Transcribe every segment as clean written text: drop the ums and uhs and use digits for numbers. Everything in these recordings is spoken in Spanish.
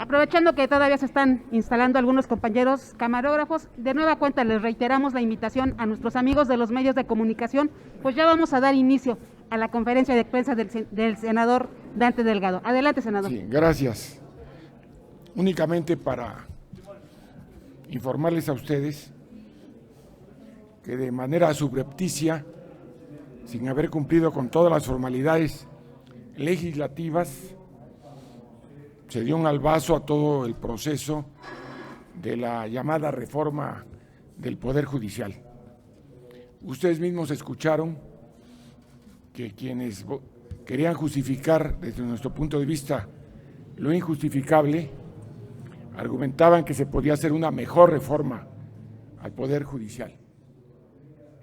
Aprovechando que todavía se están instalando algunos compañeros camarógrafos, de nueva cuenta les reiteramos la invitación a nuestros amigos de los medios de comunicación, pues ya vamos a dar inicio a la conferencia de prensa del senador Dante Delgado. Adelante, senador. Sí, gracias. Únicamente para informarles a ustedes que de manera subrepticia, sin haber cumplido con todas las formalidades legislativas, se dio un albazo a todo el proceso de la llamada reforma del Poder Judicial. Ustedes mismos escucharon que quienes querían justificar desde nuestro punto de vista lo injustificable, argumentaban que se podía hacer una mejor reforma al Poder Judicial.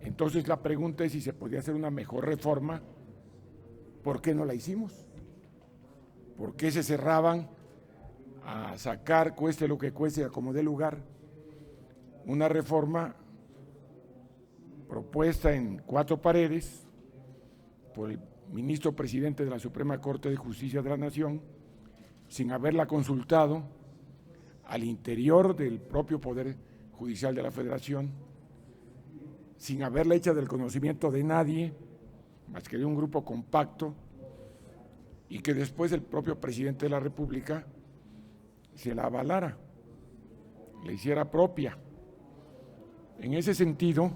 Entonces la pregunta es si se podía hacer una mejor reforma, ¿por qué no la hicimos? ¿Por qué se cerraban a sacar, cueste lo que cueste, a como dé lugar, una reforma propuesta en 4 paredes por el ministro presidente de la Suprema Corte de Justicia de la Nación, sin haberla consultado al interior del propio Poder Judicial de la Federación, sin haberla hecha del conocimiento de nadie, más que de un grupo compacto, y que después el propio presidente de la República se la avalara, la hiciera propia. En ese sentido,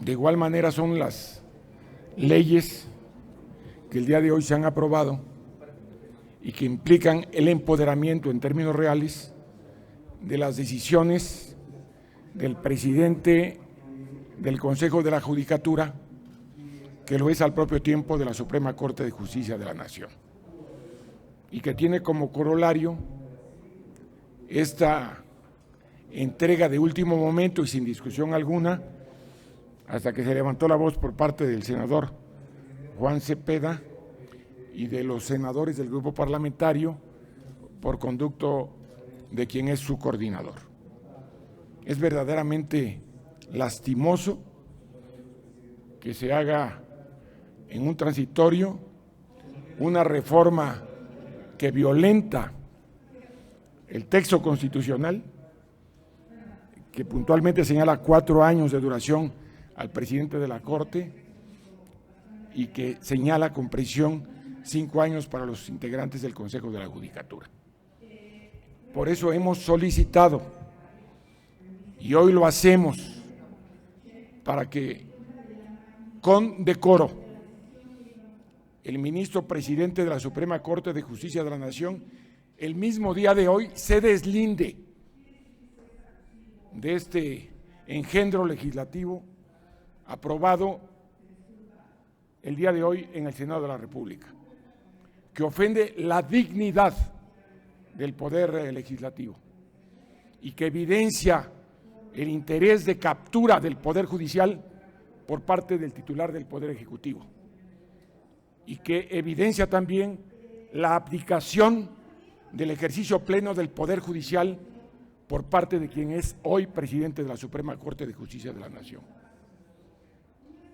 de igual manera son las leyes que el día de hoy se han aprobado y que implican el empoderamiento en términos reales de las decisiones del presidente del Consejo de la Judicatura, que lo es al propio tiempo de la Suprema Corte de Justicia de la Nación, y que tiene como corolario esta entrega de último momento y sin discusión alguna, hasta que se levantó la voz por parte del senador Juan Cepeda y de los senadores del grupo parlamentario por conducto de quien es su coordinador. Es verdaderamente lastimoso que se haga en un transitorio una reforma que violenta el texto constitucional, que puntualmente señala 4 años de duración al presidente de la Corte y que señala con prisión 5 años para los integrantes del Consejo de la Judicatura. Por eso hemos solicitado, y hoy lo hacemos, para que con decoro el ministro presidente de la Suprema Corte de Justicia de la Nación el mismo día de hoy se deslinde de este engendro legislativo aprobado el día de hoy en el Senado de la República, que ofende la dignidad del Poder Legislativo y que evidencia el interés de captura del Poder Judicial por parte del titular del Poder Ejecutivo, y que evidencia también la abdicación del ejercicio pleno del Poder Judicial por parte de quien es hoy presidente de la Suprema Corte de Justicia de la Nación.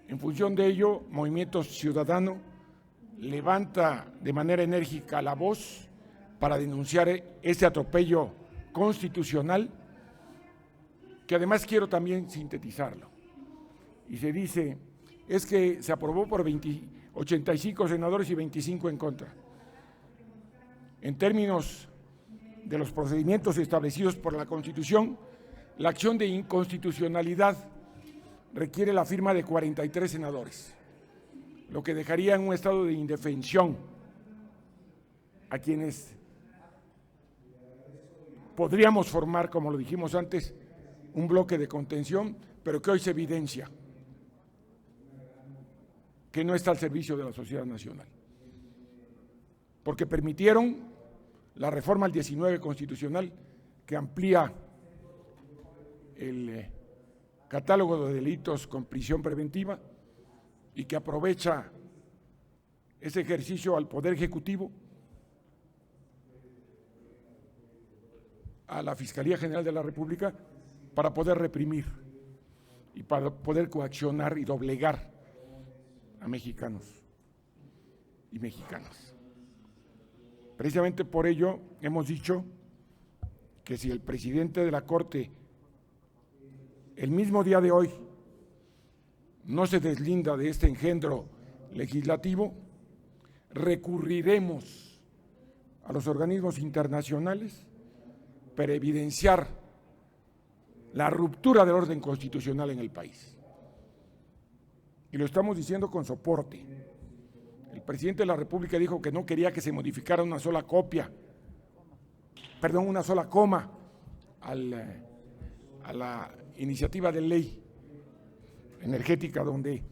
En función de ello, Movimiento Ciudadano levanta de manera enérgica la voz para denunciar este atropello constitucional, que además quiero también sintetizarlo. Y se dice, es que se aprobó por 85 senadores y 25 en contra. En términos de los procedimientos establecidos por la Constitución, la acción de inconstitucionalidad requiere la firma de 43 senadores, lo que dejaría en un estado de indefensión a quienes podríamos formar, como lo dijimos antes, un bloque de contención, pero que hoy se evidencia que no está al servicio de la sociedad nacional, porque permitieron la reforma al 19 constitucional, que amplía el catálogo de delitos con prisión preventiva y que aprovecha ese ejercicio al Poder Ejecutivo, a la Fiscalía General de la República, para poder reprimir y para poder coaccionar y doblegar a mexicanos y mexicanas. Precisamente por ello hemos dicho que si el presidente de la Corte el mismo día de hoy no se deslinda de este engendro legislativo, recurriremos a los organismos internacionales para evidenciar la ruptura del orden constitucional en el país. Y lo estamos diciendo con soporte. El presidente de la República dijo que no quería que se modificara una sola coma a la iniciativa de ley energética, donde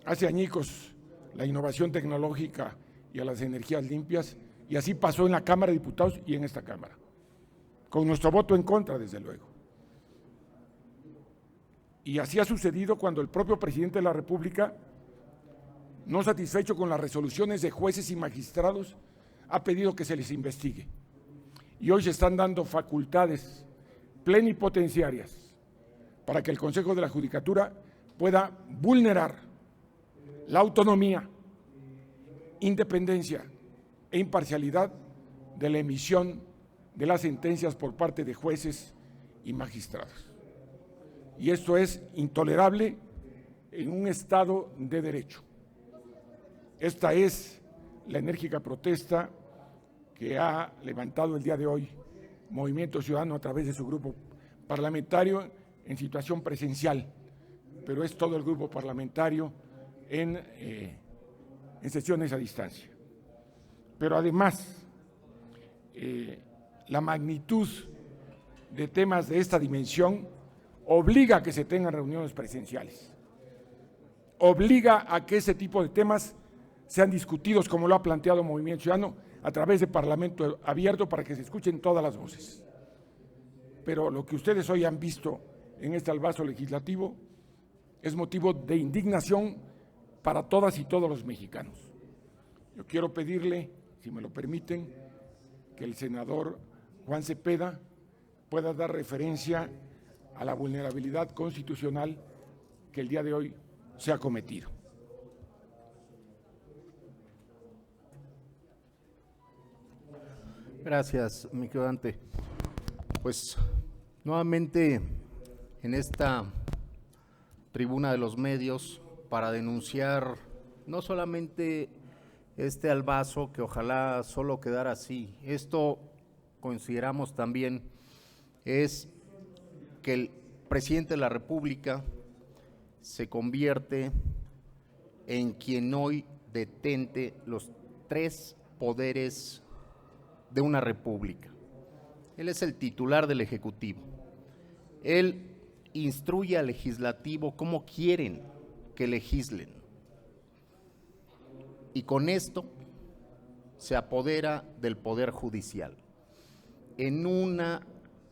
hace añicos la innovación tecnológica y a las energías limpias, y así pasó en la Cámara de Diputados y en esta Cámara, con nuestro voto en contra, desde luego. Y así ha sucedido cuando el propio presidente de la República, no satisfecho con las resoluciones de jueces y magistrados, ha pedido que se les investigue. Y hoy se están dando facultades plenipotenciarias para que el Consejo de la Judicatura pueda vulnerar la autonomía, independencia e imparcialidad de la emisión de las sentencias por parte de jueces y magistrados. Y esto es intolerable en un Estado de derecho. Esta es la enérgica protesta que ha levantado el día de hoy Movimiento Ciudadano a través de su grupo parlamentario en situación presencial, pero es todo el grupo parlamentario en sesiones a distancia. Pero además, la magnitud de temas de esta dimensión obliga a que se tengan reuniones presenciales, obliga a que ese tipo de temas sean discutidos, como lo ha planteado Movimiento Ciudadano, a través de Parlamento abierto para que se escuchen todas las voces. Pero lo que ustedes hoy han visto en este albazo legislativo es motivo de indignación para todas y todos los mexicanos. Yo quiero pedirle, si me lo permiten, que el senador Juan Cepeda pueda dar referencia a la vulnerabilidad constitucional que el día de hoy se ha cometido. Gracias, mi querido Dante. Pues nuevamente en esta tribuna de los medios para denunciar no solamente este albazo, que ojalá solo quedara así. Esto consideramos también es que el presidente de la República se convierte en quien hoy detente los tres poderes de una república. Él es el titular del Ejecutivo. Él instruye al legislativo cómo quieren que legislen. Y con esto se apodera del Poder Judicial en una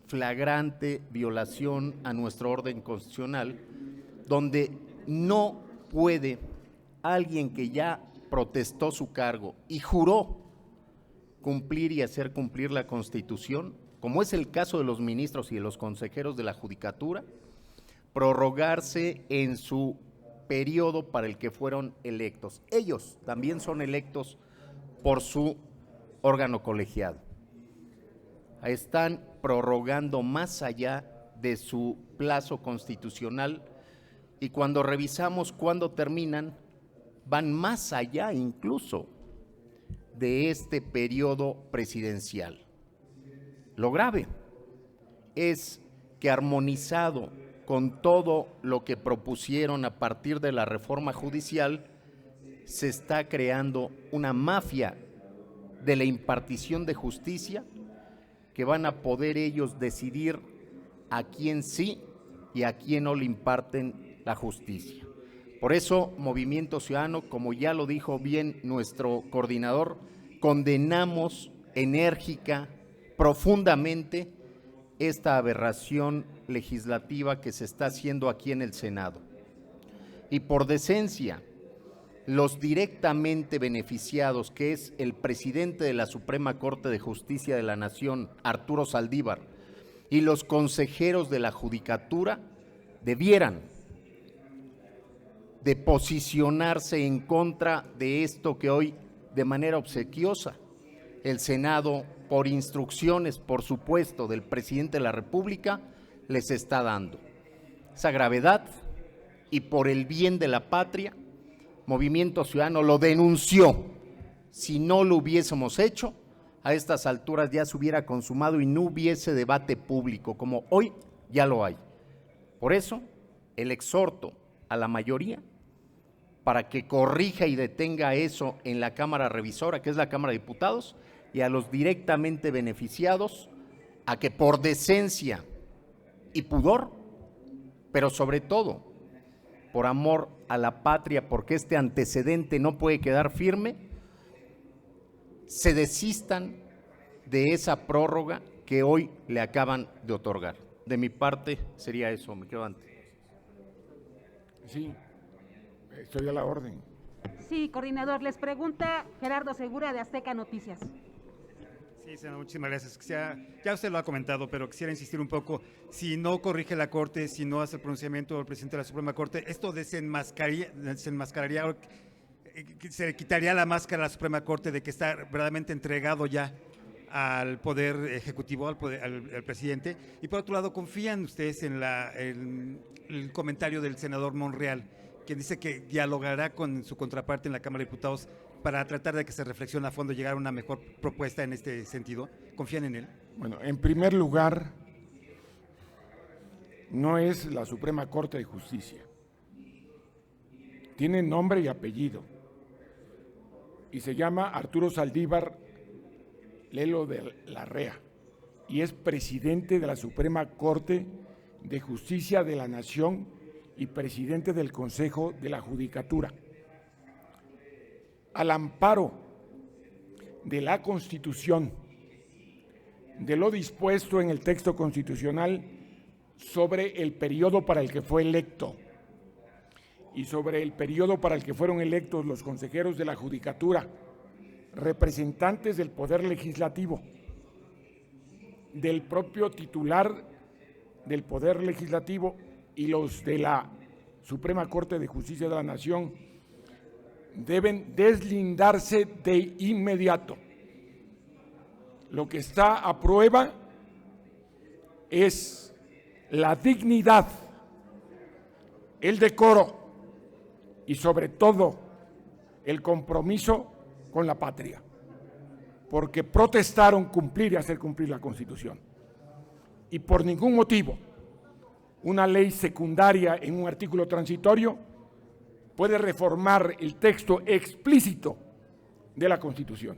flagrante violación a nuestro orden constitucional, donde no puede alguien que ya protestó su cargo y juró cumplir y hacer cumplir la Constitución, como es el caso de los ministros y de los consejeros de la Judicatura, prorrogarse en su periodo para el que fueron electos. Ellos también son electos por su órgano colegiado. Están prorrogando más allá de su plazo constitucional y cuando revisamos cuándo terminan, van más allá incluso de este periodo presidencial. Lo grave es que armonizado con todo lo que propusieron a partir de la reforma judicial, se está creando una mafia de la impartición de justicia que van a poder ellos decidir a quién sí y a quién no le imparten la justicia. Por eso, Movimiento Ciudadano, como ya lo dijo bien nuestro coordinador, condenamos enérgica, profundamente, esta aberración legislativa que se está haciendo aquí en el Senado. Y por decencia, los directamente beneficiados, que es el presidente de la Suprema Corte de Justicia de la Nación, Arturo Saldívar, y los consejeros de la Judicatura, debieran de posicionarse en contra de esto que hoy, de manera obsequiosa, el Senado, por instrucciones, por supuesto, del presidente de la República, les está dando. Esa gravedad, y por el bien de la patria, Movimiento Ciudadano lo denunció. Si no lo hubiésemos hecho, a estas alturas ya se hubiera consumado y no hubiese debate público, como hoy ya lo hay. Por eso, el exhorto a la mayoría para que corrija y detenga eso en la Cámara Revisora, que es la Cámara de Diputados, y a los directamente beneficiados, a que por decencia y pudor, pero sobre todo por amor a la patria, porque este antecedente no puede quedar firme, se desistan de esa prórroga que hoy le acaban de otorgar. De mi parte sería eso, me quedo antes. Sí, estoy a la orden. Sí, coordinador, les pregunta Gerardo Segura de Azteca Noticias. Sí, senador, muchísimas gracias. Ya usted lo ha comentado, pero quisiera insistir un poco. Si no corrige la Corte, si no hace el pronunciamiento del presidente de la Suprema Corte, esto desenmascararía, se le quitaría la máscara a la Suprema Corte de que está verdaderamente entregado ya al Poder Ejecutivo, al presidente. Y por otro lado, ¿confían ustedes en el comentario del senador Monreal, quien dice que dialogará con su contraparte en la Cámara de Diputados para tratar de que se reflexione a fondo y llegar a una mejor propuesta en este sentido? ¿Confían en él? Bueno, en primer lugar, no es la Suprema Corte de Justicia. Tiene nombre y apellido. Y se llama Arturo Saldívar Lelo de Larrea. Y es presidente de la Suprema Corte de Justicia de la Nación y presidente del Consejo de la Judicatura. Al amparo de la Constitución, de lo dispuesto en el texto constitucional sobre el periodo para el que fue electo y sobre el periodo para el que fueron electos los consejeros de la Judicatura, representantes del Poder Legislativo, del propio titular del Poder Legislativo y los de la Suprema Corte de Justicia de la Nación, deben deslindarse de inmediato. Lo que está a prueba es la dignidad, el decoro y sobre todo el compromiso con la patria, porque protestaron cumplir y hacer cumplir la Constitución. Y por ningún motivo una ley secundaria en un artículo transitorio puede reformar el texto explícito de la Constitución.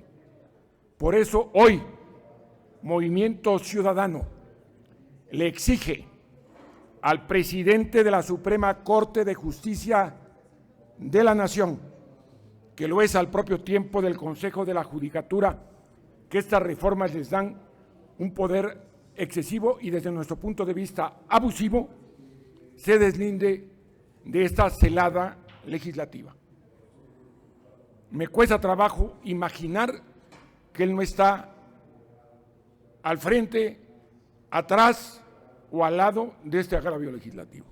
Por eso hoy Movimiento Ciudadano le exige al presidente de la Suprema Corte de Justicia de la Nación, que lo es al propio tiempo del Consejo de la Judicatura, que estas reformas les dan un poder excesivo y desde nuestro punto de vista abusivo, se deslinde de esta celada legislativa. Me cuesta trabajo imaginar que él no está al frente, atrás o al lado de este agravio legislativo.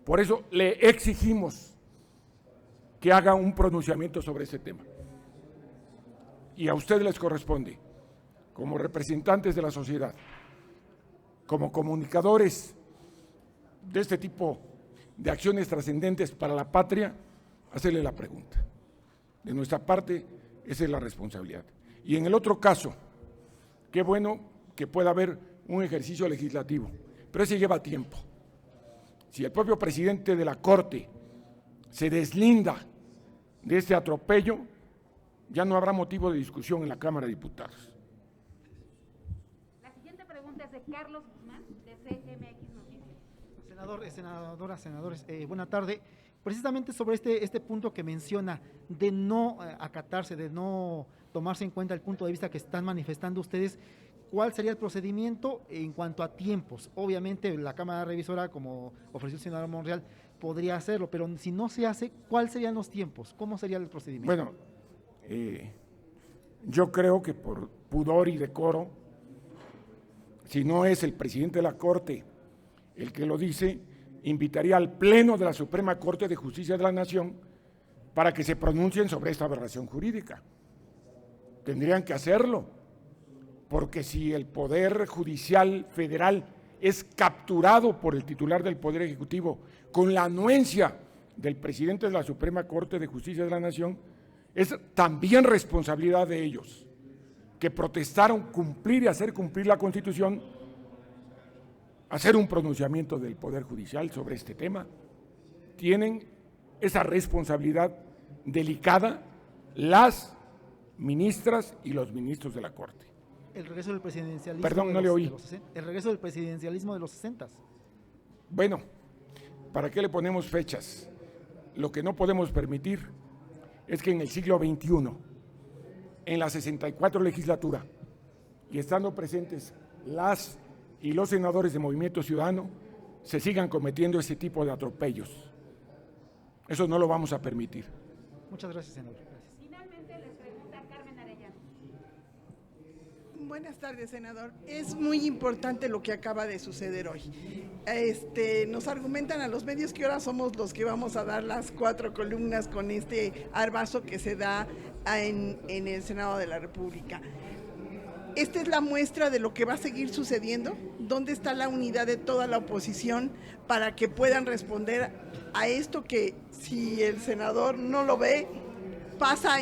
Por eso le exigimos que haga un pronunciamiento sobre ese tema. Y a ustedes les corresponde, como representantes de la sociedad, como comunicadores de este tipo de acciones trascendentes para la patria, hacerle la pregunta. De nuestra parte, esa es la responsabilidad. Y en el otro caso, qué bueno que pueda haber un ejercicio legislativo, pero ese lleva tiempo. Si el propio presidente de la Corte se deslinda de este atropello, ya no habrá motivo de discusión en la Cámara de Diputados. La siguiente pregunta es de Carlos Guzmán, de CMX Noticias. Senadores, buena tarde. Precisamente sobre este punto que menciona de no acatarse, de no tomarse en cuenta el punto de vista que están manifestando ustedes, ¿cuál sería el procedimiento en cuanto a tiempos? Obviamente la Cámara Revisora, como ofreció el senador Monreal, podría hacerlo, pero si no se hace, ¿cuáles serían los tiempos? ¿Cómo sería el procedimiento? Bueno, yo creo que por pudor y decoro, si no es el presidente de la Corte el que lo dice, invitaría al Pleno de la Suprema Corte de Justicia de la Nación para que se pronuncien sobre esta aberración jurídica. Tendrían que hacerlo porque si el Poder Judicial Federal es capturado por el titular del Poder Ejecutivo con la anuencia del presidente de la Suprema Corte de Justicia de la Nación, es también responsabilidad de ellos, que protestaron cumplir y hacer cumplir la Constitución, hacer un pronunciamiento del Poder Judicial sobre este tema. Tienen esa responsabilidad delicada las ministras y los ministros de la Corte. El regreso del presidencialismo. Perdón, no le oí. El regreso del presidencialismo de los 60. Bueno, ¿para qué le ponemos fechas? Lo que no podemos permitir es que en el siglo XXI, en la 64 legislatura, y estando presentes las y los senadores de Movimiento Ciudadano, se sigan cometiendo ese tipo de atropellos. Eso no lo vamos a permitir. Muchas gracias, senador. Gracias. Finalmente les pregunta Carmen Arellano. Buenas tardes, senador. Es muy importante lo que acaba de suceder hoy. Nos argumentan a los medios que ahora somos los que vamos a dar las 4 columnas con este arbazo que se da en el Senado de la República. ¿Esta es la muestra de lo que va a seguir sucediendo? ¿Dónde está la unidad de toda la oposición para que puedan responder a esto que, si el senador no lo ve, pasa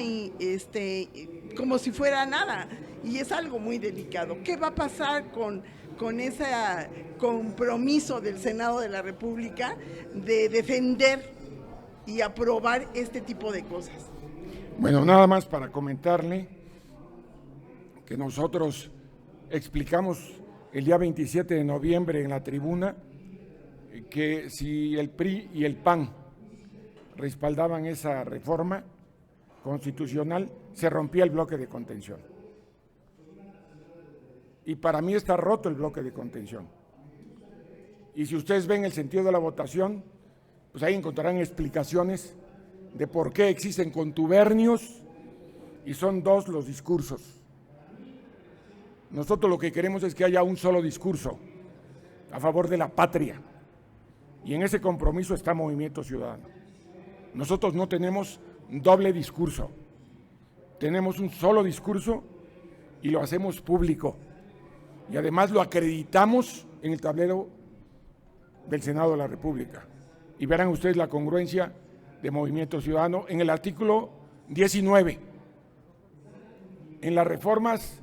como si fuera nada? Y es algo muy delicado. ¿Qué va a pasar con ese compromiso del Senado de la República de defender y aprobar este tipo de cosas? Bueno, nada más para comentarle que nosotros explicamos el día 27 de noviembre en la tribuna que si el PRI y el PAN respaldaban esa reforma constitucional, se rompía el bloque de contención. Y para mí está roto el bloque de contención. Y si ustedes ven el sentido de la votación, pues ahí encontrarán explicaciones de por qué existen contubernios y son 2 los discursos. Nosotros lo que queremos es que haya un solo discurso a favor de la patria, y en ese compromiso está Movimiento Ciudadano. Nosotros no tenemos doble discurso, tenemos un solo discurso y lo hacemos público, y además lo acreditamos en el tablero del Senado de la República. Y verán ustedes la congruencia de Movimiento Ciudadano en el artículo 19, en las reformas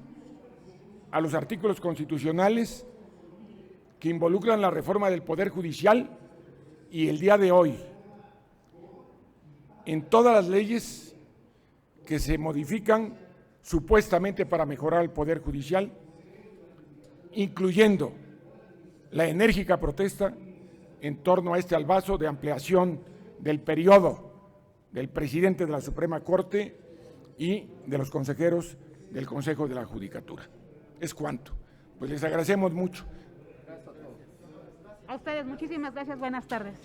a los artículos constitucionales que involucran la reforma del Poder Judicial, y el día de hoy en todas las leyes que se modifican supuestamente para mejorar el Poder Judicial, incluyendo la enérgica protesta en torno a este albazo de ampliación del periodo del presidente de la Suprema Corte y de los consejeros del Consejo de la Judicatura. Es cuanto. Pues les agradecemos mucho. A ustedes, muchísimas gracias. Buenas tardes.